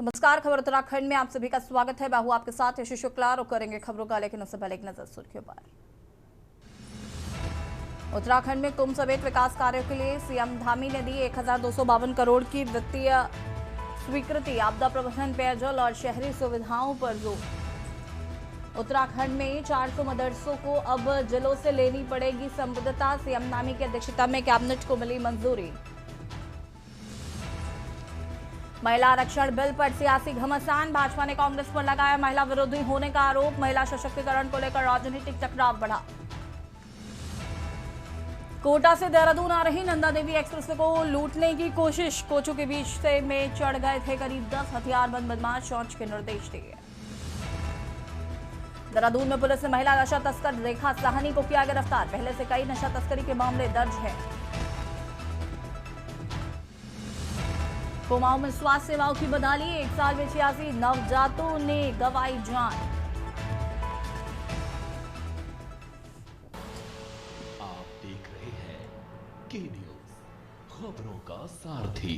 नमस्कार, खबर उत्तराखंड में आप सभी का स्वागत है। मैं हूं आपके साथ यशु शुक्ला और करेंगे खबरों का, लेकिन उससे पहले एक नजर सुर्खियों पर। उत्तराखंड में कुंभ समेत विकास कार्यों के लिए सीएम धामी ने दी 1252 करोड़ की वित्तीय स्वीकृति। आपदा प्रबंधन, पेयजल और शहरी सुविधाओं पर जोर। उत्तराखंड में 400 मदरसों को अब जिलों से लेनी पड़ेगी संबद्धता। सीएम धामी की अध्यक्षता में कैबिनेट को मिली मंजूरी। महिला आरक्षण बिल पर सियासी घमासान, भाजपा ने कांग्रेस पर लगाया महिला विरोधी होने का आरोप। महिला सशक्तिकरण को लेकर राजनीतिक टकराव बढ़ा। कोटा से देहरादून आ रही नंदा देवी एक्सप्रेस को लूटने की कोशिश, कोचों के बीच से में चढ़ गए थे करीब 10 हथियारबंद बदमाश, जांच के निर्देश दिए। देहरादून में पुलिस ने महिला नशा तस्कर रेखा साहनी को किया गिरफ्तार। पहले से कई नशा तस्करी के मामले दर्ज हैं। कुमाऊं में स्वास्थ्य सेवाओं की बदहाली, 1 साल में 86 नवजातों ने गंवाई जान। आप देख रहे हैं के न्यूज, खबरों का सारथी।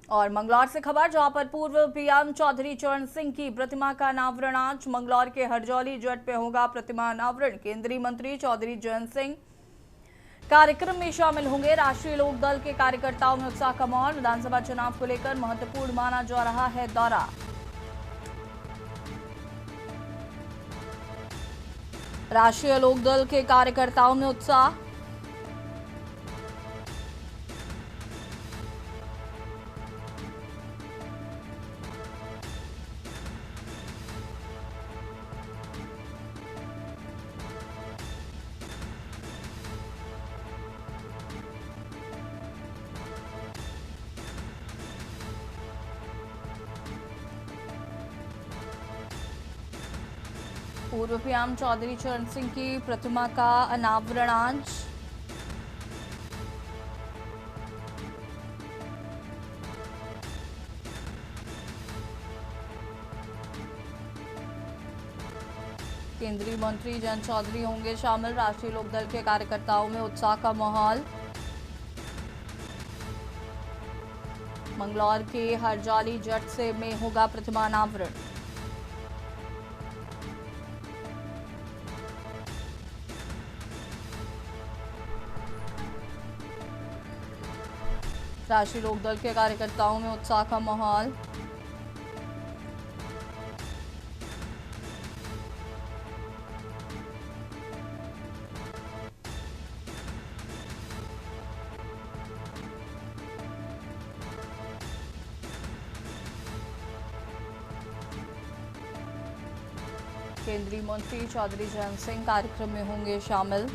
और मंगलौर से खबर, जहां पर पूर्व पीएम चौधरी चरण सिंह की प्रतिमा का अनावरण आज। मंगलौर के हरजौली जट पे होगा प्रतिमा अनावरण। केंद्रीय मंत्री चौधरी चरण सिंह कार्यक्रम में शामिल होंगे। राष्ट्रीय लोक दल के कार्यकर्ताओं में उत्साह का माहौल। विधानसभा चुनाव को लेकर महत्वपूर्ण माना जा रहा है दौरा। राष्ट्रीय लोक दल के कार्यकर्ताओं में उत्साह। पूर्व पीएम चौधरी चरण सिंह की प्रतिमा का अनावरण आज। केंद्रीय मंत्री जयंत चौधरी होंगे शामिल। राष्ट्रीय लोकदल के कार्यकर्ताओं में उत्साह का माहौल। मंगलौर के हरजौली जट से में होगा प्रतिमा अनावरण। राष्ट्रीय लोकदल के कार्यकर्ताओं में उत्साह का माहौल। केंद्रीय मंत्री चौधरी चरण सिंह कार्यक्रम में होंगे शामिल।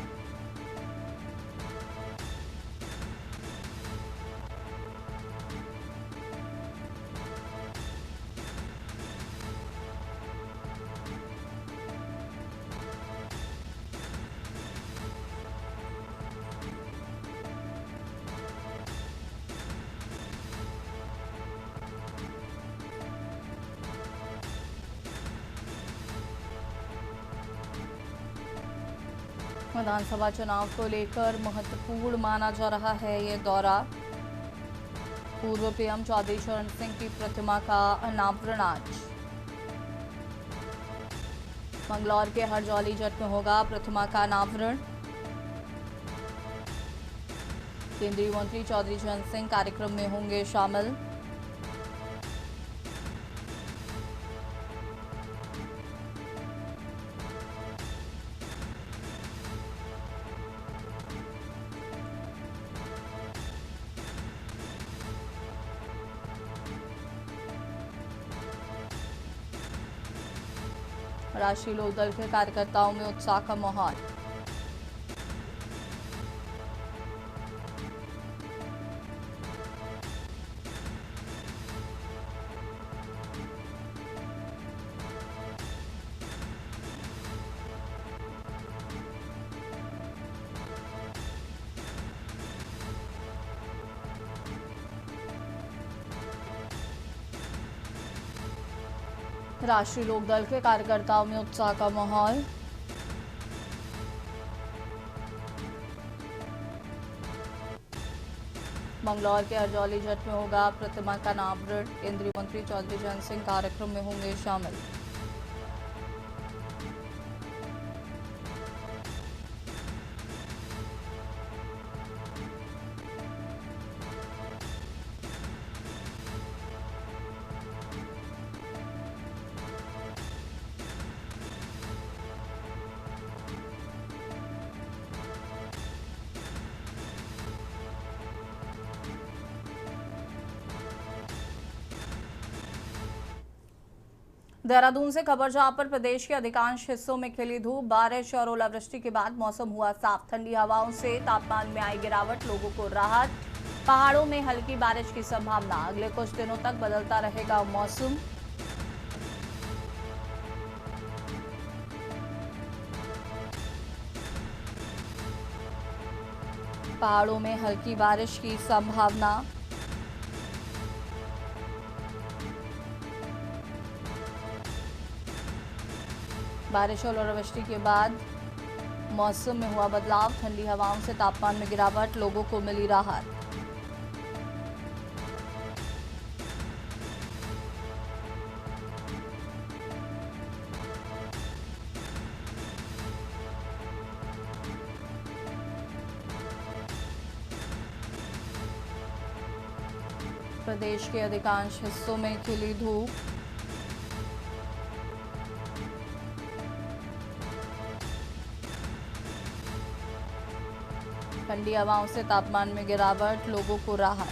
विधानसभा चुनाव को लेकर महत्वपूर्ण माना जा रहा है ये दौरा। पूर्व पीएम चौधरी चरण सिंह की प्रतिमा का अनावरण आज। मंगलौर के हरजौली जट में होगा प्रतिमा का अनावरण। केंद्रीय मंत्री चौधरी चरण सिंह कार्यक्रम में होंगे शामिल। राष्ट्रीय लोकदल के कार्यकर्ताओं में उत्साह का माहौल। राष्ट्रीय लोकदल के कार्यकर्ताओं में उत्साह का माहौल। मंगलौर के हरजौली जट में होगा प्रतिमा का अनावरण। केंद्रीय मंत्री चौधरी जयंत सिंह कार्यक्रम में होंगे शामिल। देहरादून से खबर जहां पर प्रदेश के अधिकांश हिस्सों में खिली धूप, बारिश और ओलावृष्टि के बाद मौसम हुआ साफ। ठंडी हवाओं से तापमान में आई गिरावट, लोगों को राहत। पहाड़ों में हल्की बारिश की संभावना, अगले कुछ दिनों तक बदलता रहेगा मौसम। पहाड़ों में हल्की बारिश की संभावना। बारिश और ओलावृष्टि के बाद मौसम में हुआ बदलाव, ठंडी हवाओं से तापमान में गिरावट, लोगों को मिली राहत। प्रदेश के अधिकांश हिस्सों में खिली धूप। ठंडी हवाओं से तापमान में गिरावट, लोगों को राहत।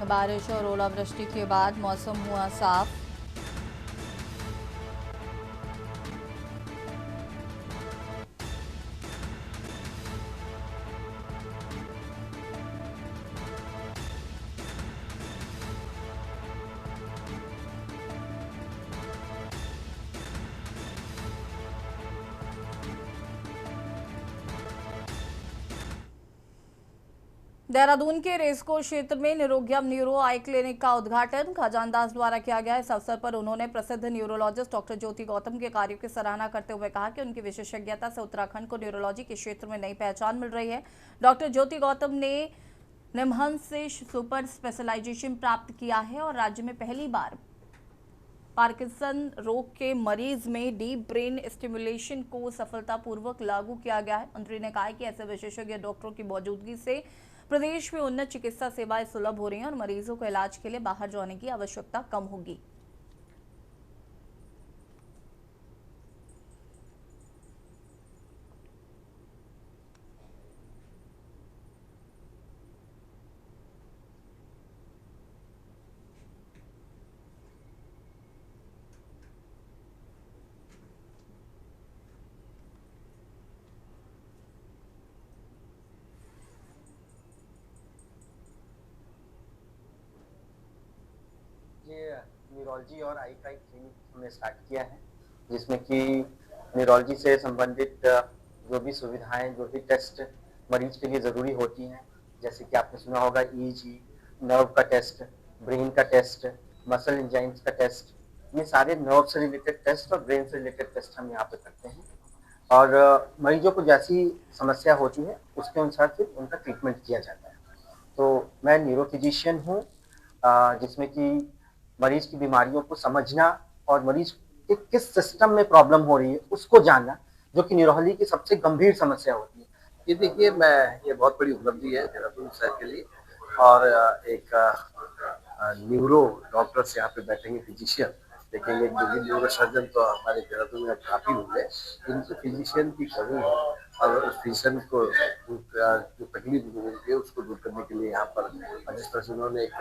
बारिश और ओलावृष्टि के बाद मौसम हुआ साफ। देहरादून के रेस्को क्षेत्र में निरोग्यम न्यूरो आई क्लिनिक का उद्घाटन खजान दास द्वारा किया गया। इस अवसर पर उन्होंने प्रसिद्ध न्यूरोलॉजिस्ट डॉक्टर ज्योति गौतम के कार्यों की सराहना करते हुए कहा कि उनकी विशेषज्ञता से उत्तराखंड को न्यूरोलॉजी के क्षेत्र में नई पहचान मिल रही है। डॉक्टर ज्योति गौतम ने निमहंस से सुपर स्पेशलाइजेशन प्राप्त किया है और राज्य में पहली बार पार्किंसन रोग के मरीज में डीप ब्रेन स्टिमुलेशन को सफलतापूर्वक लागू किया गया है। मंत्री ने कहा कि ऐसे विशेषज्ञ डॉक्टरों की मौजूदगी से प्रदेश में उन्नत चिकित्सा सेवाएं सुलभ हो रही हैं और मरीजों को इलाज के लिए बाहर जाने की आवश्यकता कम होगी। ये न्यूरोलॉजी और आई का एक क्लिनिक हमने स्टार्ट किया है, जिसमें कि न्यूरोलॉजी से संबंधित जो भी सुविधाएं, जो भी टेस्ट मरीज के लिए ज़रूरी होती हैं, जैसे कि आपने सुना होगा ईईजी, नर्व का टेस्ट, ब्रेन का टेस्ट, मसल एंजाइम्स का टेस्ट, ये सारे नर्व से रिलेटेड टेस्ट और ब्रेन से रिलेटेड टेस्ट हम यहाँ पे करते हैं। और मरीजों को जैसी समस्या होती है उसके अनुसार फिर उनका ट्रीटमेंट किया जाता है। तो मैं न्यूरो फिजिशियन हूँ, जिसमें कि मरीज की बीमारियों को समझना और मरीज के किस सिस्टम में प्रॉब्लम हो रही है उसको जानना, जो कि न्यूरोलॉजी की सबसे गंभीर समस्या होती है। ये देखिए, ये बहुत बड़ी उपलब्धि है देहरादून शहर के लिए। और एक न्यूरो डॉक्टर्स यहाँ पे बैठेंगे, फिजिशियन देखेंगे। जो भी न्यूरो सर्जन तो हमारे देहरादून में काफ़ी होंगे, इनसे फिजिशियन की कमी है और उस फिजिशियन को जो तकलीफ होगी उसको दूर करने के लिए यहाँ पर जिस तरह से उन्होंने एक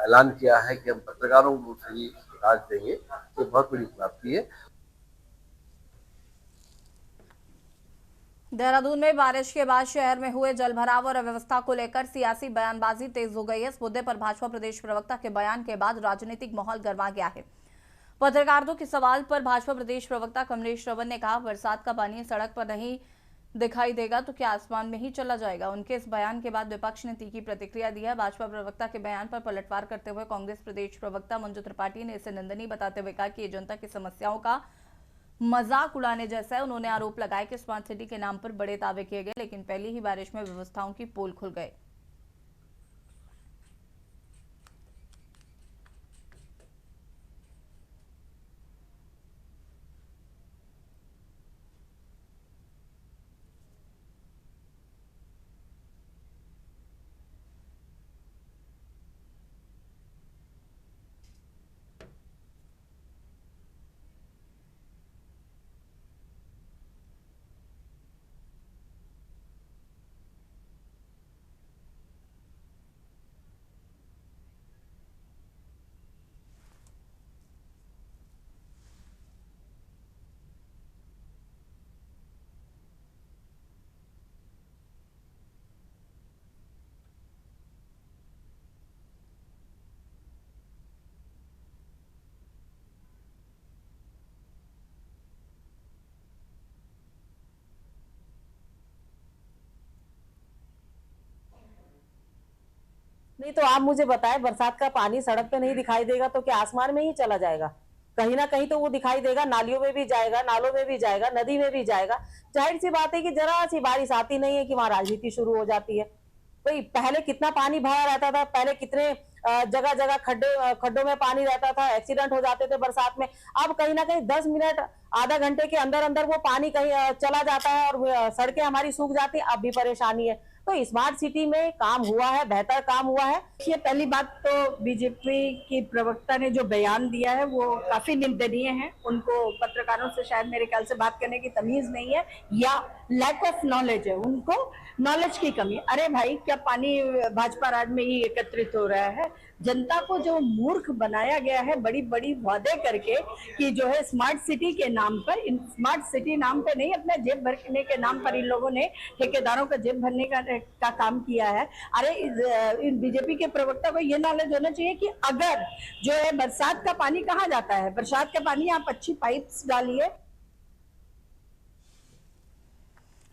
ऐलान किया है कि हम पत्रकारों को फ्री इलाज देंगे, ये बहुत बड़ी उपलब्धि है। देहरादून में बारिश के बाद शहर में हुए जलभराव और अव्यवस्था को लेकर सियासी बयानबाजी तेज हो गई है। इस मुद्दे पर भाजपा प्रदेश प्रवक्ता के बयान के बाद राजनीतिक माहौल गर्मा गया है। पत्रकारों के सवाल पर भाजपा प्रदेश प्रवक्ता कमलेश श्रवण ने कहा, बरसात का पानी सड़क पर नहीं दिखाई देगा तो क्या आसमान में ही चला जाएगा। उनके इस बयान के बाद विपक्ष ने तीखी प्रतिक्रिया दी है। भाजपा प्रवक्ता के बयान पर पलटवार करते हुए कांग्रेस प्रदेश प्रवक्ता मंजू त्रिपाठी ने इसे निंदनीय बताते हुए कहा कि ये जनता की समस्याओं का मजाक उड़ाने जैसा है। उन्होंने आरोप लगाया कि स्मार्ट सिटी के नाम पर बड़े दावे किए गए, लेकिन पहली ही बारिश में व्यवस्थाओं की पोल खुल गए। नहीं तो आप मुझे बताएं, बरसात का पानी सड़क पे नहीं दिखाई देगा तो क्या आसमान में ही चला जाएगा? कहीं ना कहीं तो वो दिखाई देगा, नालियों में भी जाएगा, नालों में भी जाएगा, नदी में भी जाएगा। जाहिर सी बात है कि जरा सी बारिश आती नहीं है कि वहां राजनीति शुरू हो जाती है। भाई पहले कितना पानी भरा रहता था, पहले कितने जगह जगह खड्डों में पानी रहता था, एक्सीडेंट हो जाते थे बरसात में। अब कहीं ना कहीं 10 मिनट आधा घंटे के अंदर अंदर वो पानी कहीं चला जाता है और सड़कें हमारी सूख जाती है। अब भी परेशानी है। तो स्मार्ट सिटी में काम हुआ है, बेहतर काम हुआ है। ये पहली बात तो बीजेपी की प्रवक्ता ने जो बयान दिया है वो काफी निंदनीय है। उनको पत्रकारों से शायद मेरे ख्याल से बात करने की तमीज नहीं है या लैक ऑफ नॉलेज है, उनको नॉलेज की कमी। अरे भाई, क्या पानी भाजपा राज में ही एकत्रित हो रहा है? जनता को जो मूर्ख बनाया गया है बड़ी बड़ी वादे करके कि जो है स्मार्ट सिटी के नाम पर, इन स्मार्ट सिटी नाम पे नहीं, अपने जेब भरने के नाम पर इन लोगों ने ठेकेदारों का जेब भरने का काम किया है। अरे इन बीजेपी के प्रवक्ता को ये नॉलेज होना चाहिए कि अगर जो है बरसात का पानी कहाँ जाता है, बरसात का पानी आप अच्छी पाइप्स डालिए।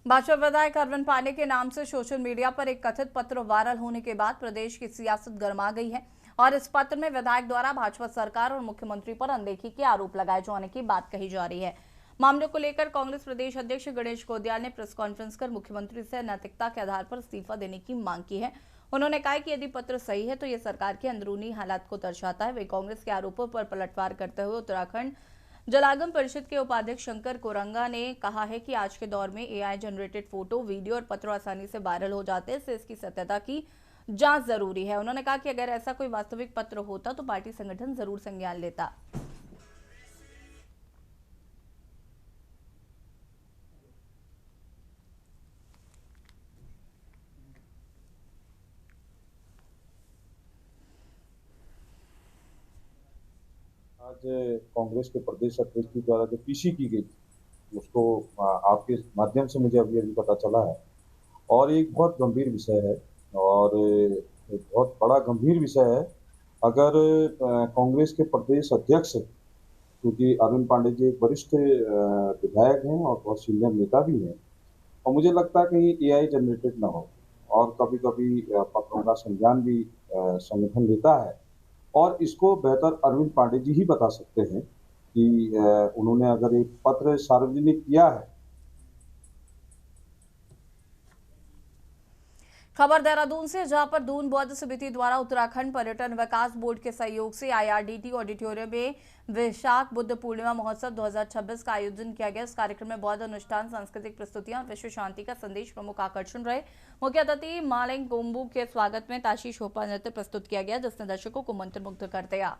भाजपा विधायक अरविंद पांडे के नाम से सोशल मीडिया पर एक कथित पत्र वायरल होने के बाद प्रदेश की सियासत गर्मा गई है और इस पत्र में विधायक द्वारा भाजपा सरकार और मुख्यमंत्री पर अनदेखी के आरोप लगाए जाने की बात कही जा रही है। मामले को लेकर कांग्रेस प्रदेश अध्यक्ष गणेश गोदियाल ने प्रेस कॉन्फ्रेंस कर मुख्यमंत्री से नैतिकता के आधार पर इस्तीफा देने की मांग की है। उन्होंने कहा कि यदि पत्र सही है तो ये सरकार के अंदरूनी हालात को दर्शाता है। वे कांग्रेस के आरोपों पर पलटवार करते हुए उत्तराखंड जलागम परिषद के उपाध्यक्ष शंकर कोरंगा ने कहा है कि आज के दौर में एआई जनरेटेड फोटो, वीडियो और पत्र आसानी से वायरल हो जाते हैं, इससे इसकी सत्यता की जांच जरूरी है। उन्होंने कहा कि अगर ऐसा कोई वास्तविक पत्र होता तो पार्टी संगठन जरूर संज्ञान लेता। आज कांग्रेस के प्रदेश अध्यक्ष के द्वारा जो पीसी की गई उसको आपके माध्यम से मुझे अभी अभी पता चला है और एक बहुत गंभीर विषय है और एक बहुत बड़ा गंभीर विषय है। अगर कांग्रेस के प्रदेश अध्यक्ष, क्योंकि अरविंद पांडे जी एक वरिष्ठ विधायक हैं और बहुत सीनियर नेता भी हैं, और मुझे लगता है कहीं एआई जनरेटेड ना हो और कभी कभी पत्रों का संज्ञान भी संगठन लेता है और इसको बेहतर अरविंद पांडे जी ही बता सकते हैं कि उन्होंने अगर एक पत्र सार्वजनिक किया है। खबर देहरादून से, जहां पर दून बौद्ध समिति द्वारा उत्तराखंड पर्यटन विकास बोर्ड के सहयोग से आईआरडीटी ऑडिटोरियम में वैशाख बुद्ध पूर्णिमा महोत्सव 2026 का आयोजन किया गया। इस कार्यक्रम में बौद्ध अनुष्ठान, सांस्कृतिक प्रस्तुतियां और विश्व शांति का संदेश प्रमुख आकर्षण रहे। मुख्य अतिथि मालिंग गोम्बू के स्वागत में ताशी शोपा नृत्य प्रस्तुत किया गया, जिसने दर्शकों को मंत्रमुग्ध कर दिया।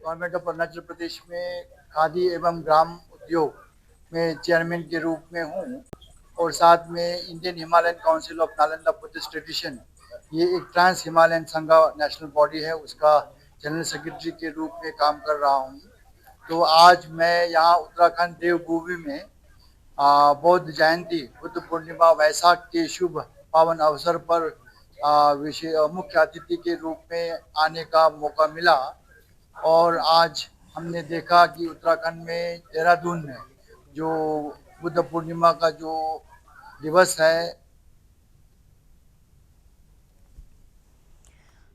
गवर्नमेंट ऑफ अरुणाचल प्रदेश में खादी एवं ग्राम उद्योग में चेयरमैन के रूप में हूँ और साथ में Indian Himalayan council of Nalanda Buddhist tradition, ये एक ट्रांस हिमालयन संघ नेशनल बॉडी है, उसका जनरल सेक्रेटरी के रूप में काम कर रहा हूँ। तो आज मैं यहाँ उत्तराखंड देवभूमि में बौद्ध जयंती बुद्ध पूर्णिमा वैसाख के शुभ पावन अवसर पर मुख्य अतिथि के रूप में आने का मौका मिला। और आज हमने देखा कि उत्तराखंड में देहरादून में जो बुद्ध पूर्णिमा का जो दिवस है,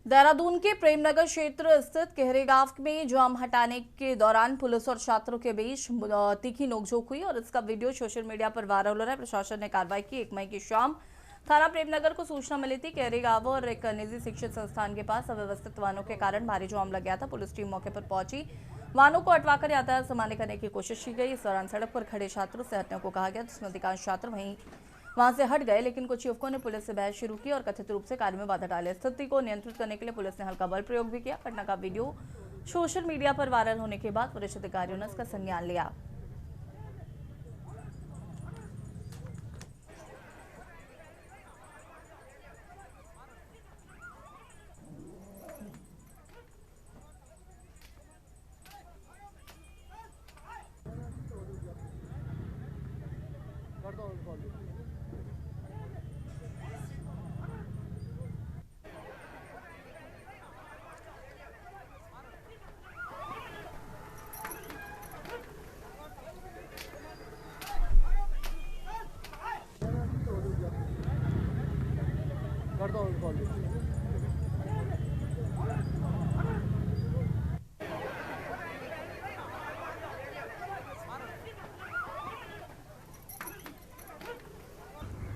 देहरादून के प्रेमनगर क्षेत्र स्थित केहरे गांव में जाम हटाने के दौरान पुलिस और छात्रों के बीच तीखी नोकझोंक हुई और इसका वीडियो सोशल मीडिया पर वायरल हो रहा है। प्रशासन ने कार्रवाई की। 1 मई की शाम थाना प्रेमनगर को सूचना मिली थी केहरे गांव और एक निजी शिक्षण संस्थान के पास अव्यवस्थित वाहनों के कारण भारी जाम लग गया था। पुलिस टीम मौके पर पहुंची, वाहनों को हटवाकर यातायात सामान्य करने की कोशिश की गई। इस दौरान सड़क पर खड़े छात्रों से हटने को कहा गया, जिसमें अधिकांश छात्र वहां से हट गए, लेकिन कुछ युवकों ने पुलिस से बहस शुरू की और कथित रूप से कार्य में बाधा डाली। स्थिति को नियंत्रित करने के लिए पुलिस ने हल्का बल प्रयोग भी किया। घटना का वीडियो सोशल मीडिया पर वायरल होने के बाद वरिष्ठ अधिकारियों ने इसका संज्ञान लिया।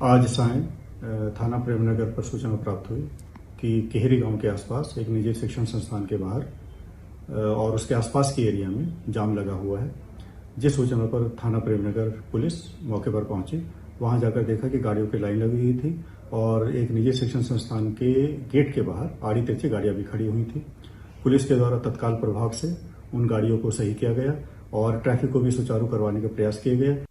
आज सायं थाना प्रेमनगर पर सूचना प्राप्त हुई कि केहरी गांव के आसपास एक निजी शिक्षण संस्थान के बाहर और उसके आसपास के एरिया में जाम लगा हुआ है। जिस सूचना पर थाना प्रेमनगर पुलिस मौके पर पहुंची, वहां जाकर देखा कि गाड़ियों की लाइन लगी हुई थी और एक निजी शिक्षण संस्थान के गेट के बाहर आड़ी तेजी गाड़ियां भी खड़ी हुई थी। पुलिस के द्वारा तत्काल प्रभाव से उन गाड़ियों को सही किया गया और ट्रैफिक को भी सुचारू करवाने के प्रयास किए गए।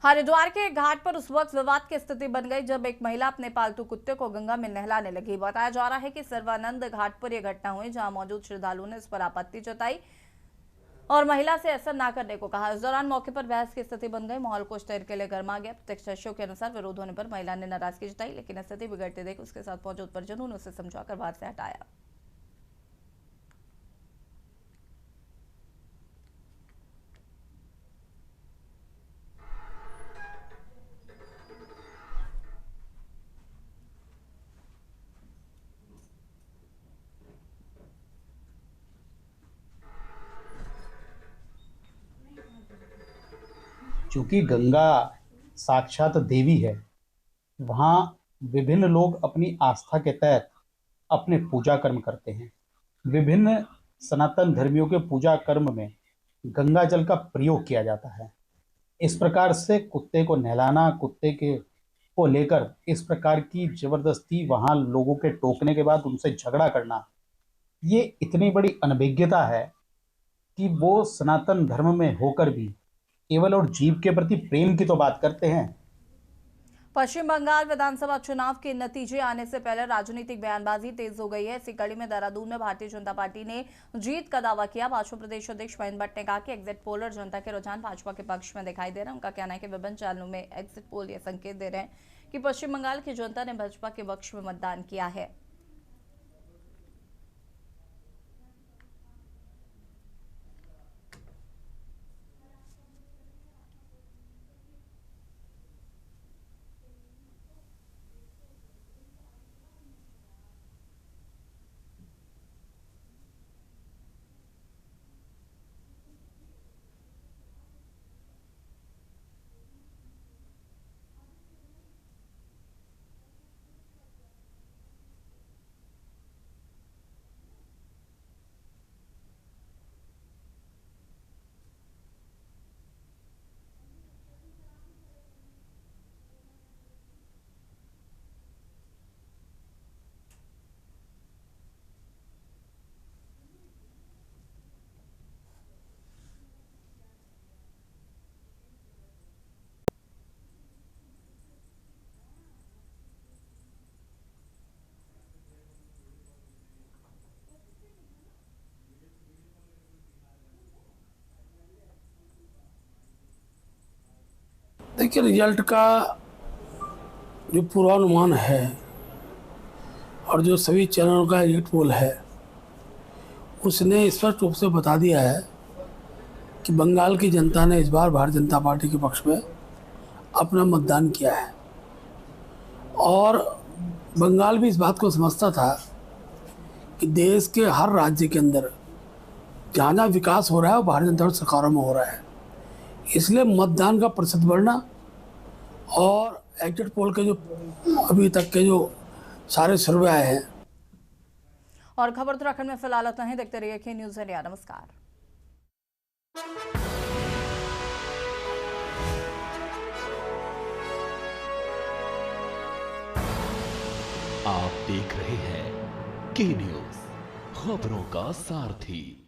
हरिद्वार के घाट पर उस वक्त विवाद की स्थिति बन गई जब एक महिला अपने पालतू कुत्ते को गंगा में नहलाने लगी। बताया जा रहा है कि सर्वानंद घाट पर यह घटना हुई, जहां मौजूद श्रद्धालुओं ने इस पर आपत्ति जताई और महिला से ऐसा ना करने को कहा। इस दौरान मौके पर बहस की स्थिति बन गई। माहौल कुछ देर के लिए गर्मा गया। प्रत्यक्षदर्शियों के अनुसार विरोध होने पर महिला ने नाराजगी जताई, लेकिन स्थिति बिगड़ते देख उसके साथ मौजूद परिजनों ने उसे समझाकर बाहर से हटाया। चूंकि गंगा साक्षात देवी है, वहाँ विभिन्न लोग अपनी आस्था के तहत अपने पूजा कर्म करते हैं। विभिन्न सनातन धर्मियों के पूजा कर्म में गंगा जल का प्रयोग किया जाता है। इस प्रकार से कुत्ते को नहलाना, कुत्ते के को लेकर इस प्रकार की जबरदस्ती वहाँ लोगों के टोकने के बाद उनसे झगड़ा करना, ये इतनी बड़ी अनभिज्ञता है कि वो सनातन धर्म में होकर भी केवल और जीव के प्रति प्रेम की तो बात करते हैं। पश्चिम बंगाल विधानसभा चुनाव के नतीजे आने से पहले राजनीतिक बयानबाजी तेज हो गई है। इसी कड़ी में देहरादून में भारतीय जनता पार्टी ने जीत का दावा किया। भाजपा प्रदेश अध्यक्ष महेंद्र भट्ट ने कहा कि एग्जिट पोल और जनता के रुझान भाजपा के पक्ष में दिखाई दे रहे हैं। उनका कहना है कि विभिन्न चैनलों में एग्जिट पोल ये संकेत दे रहे हैं कि पश्चिम बंगाल की जनता ने भाजपा के पक्ष में मतदान किया है। देखिए, रिजल्ट का जो पूर्वानुमान है और जो सभी चैनलों का एग्जिट पोल है, उसने स्पष्ट रूप से बता दिया है कि बंगाल की जनता ने इस बार भारतीय जनता पार्टी के पक्ष में अपना मतदान किया है। और बंगाल भी इस बात को समझता था कि देश के हर राज्य के अंदर जहाँ जहाँ विकास हो रहा है वो भारतीय जनता पार्टी सरकारों में हो रहा है। इसलिए मतदान का प्रतिशत बढ़ना और एग्जिट पोल के जो अभी तक के जो सारे सर्वे आए हैं। और खबर उत्तराखंड में फिलहाल इतना ही। देखते रहिए न्यूज़ इंडिया। नमस्कार। आप देख रहे हैं के न्यूज़, खबरों का सारथी।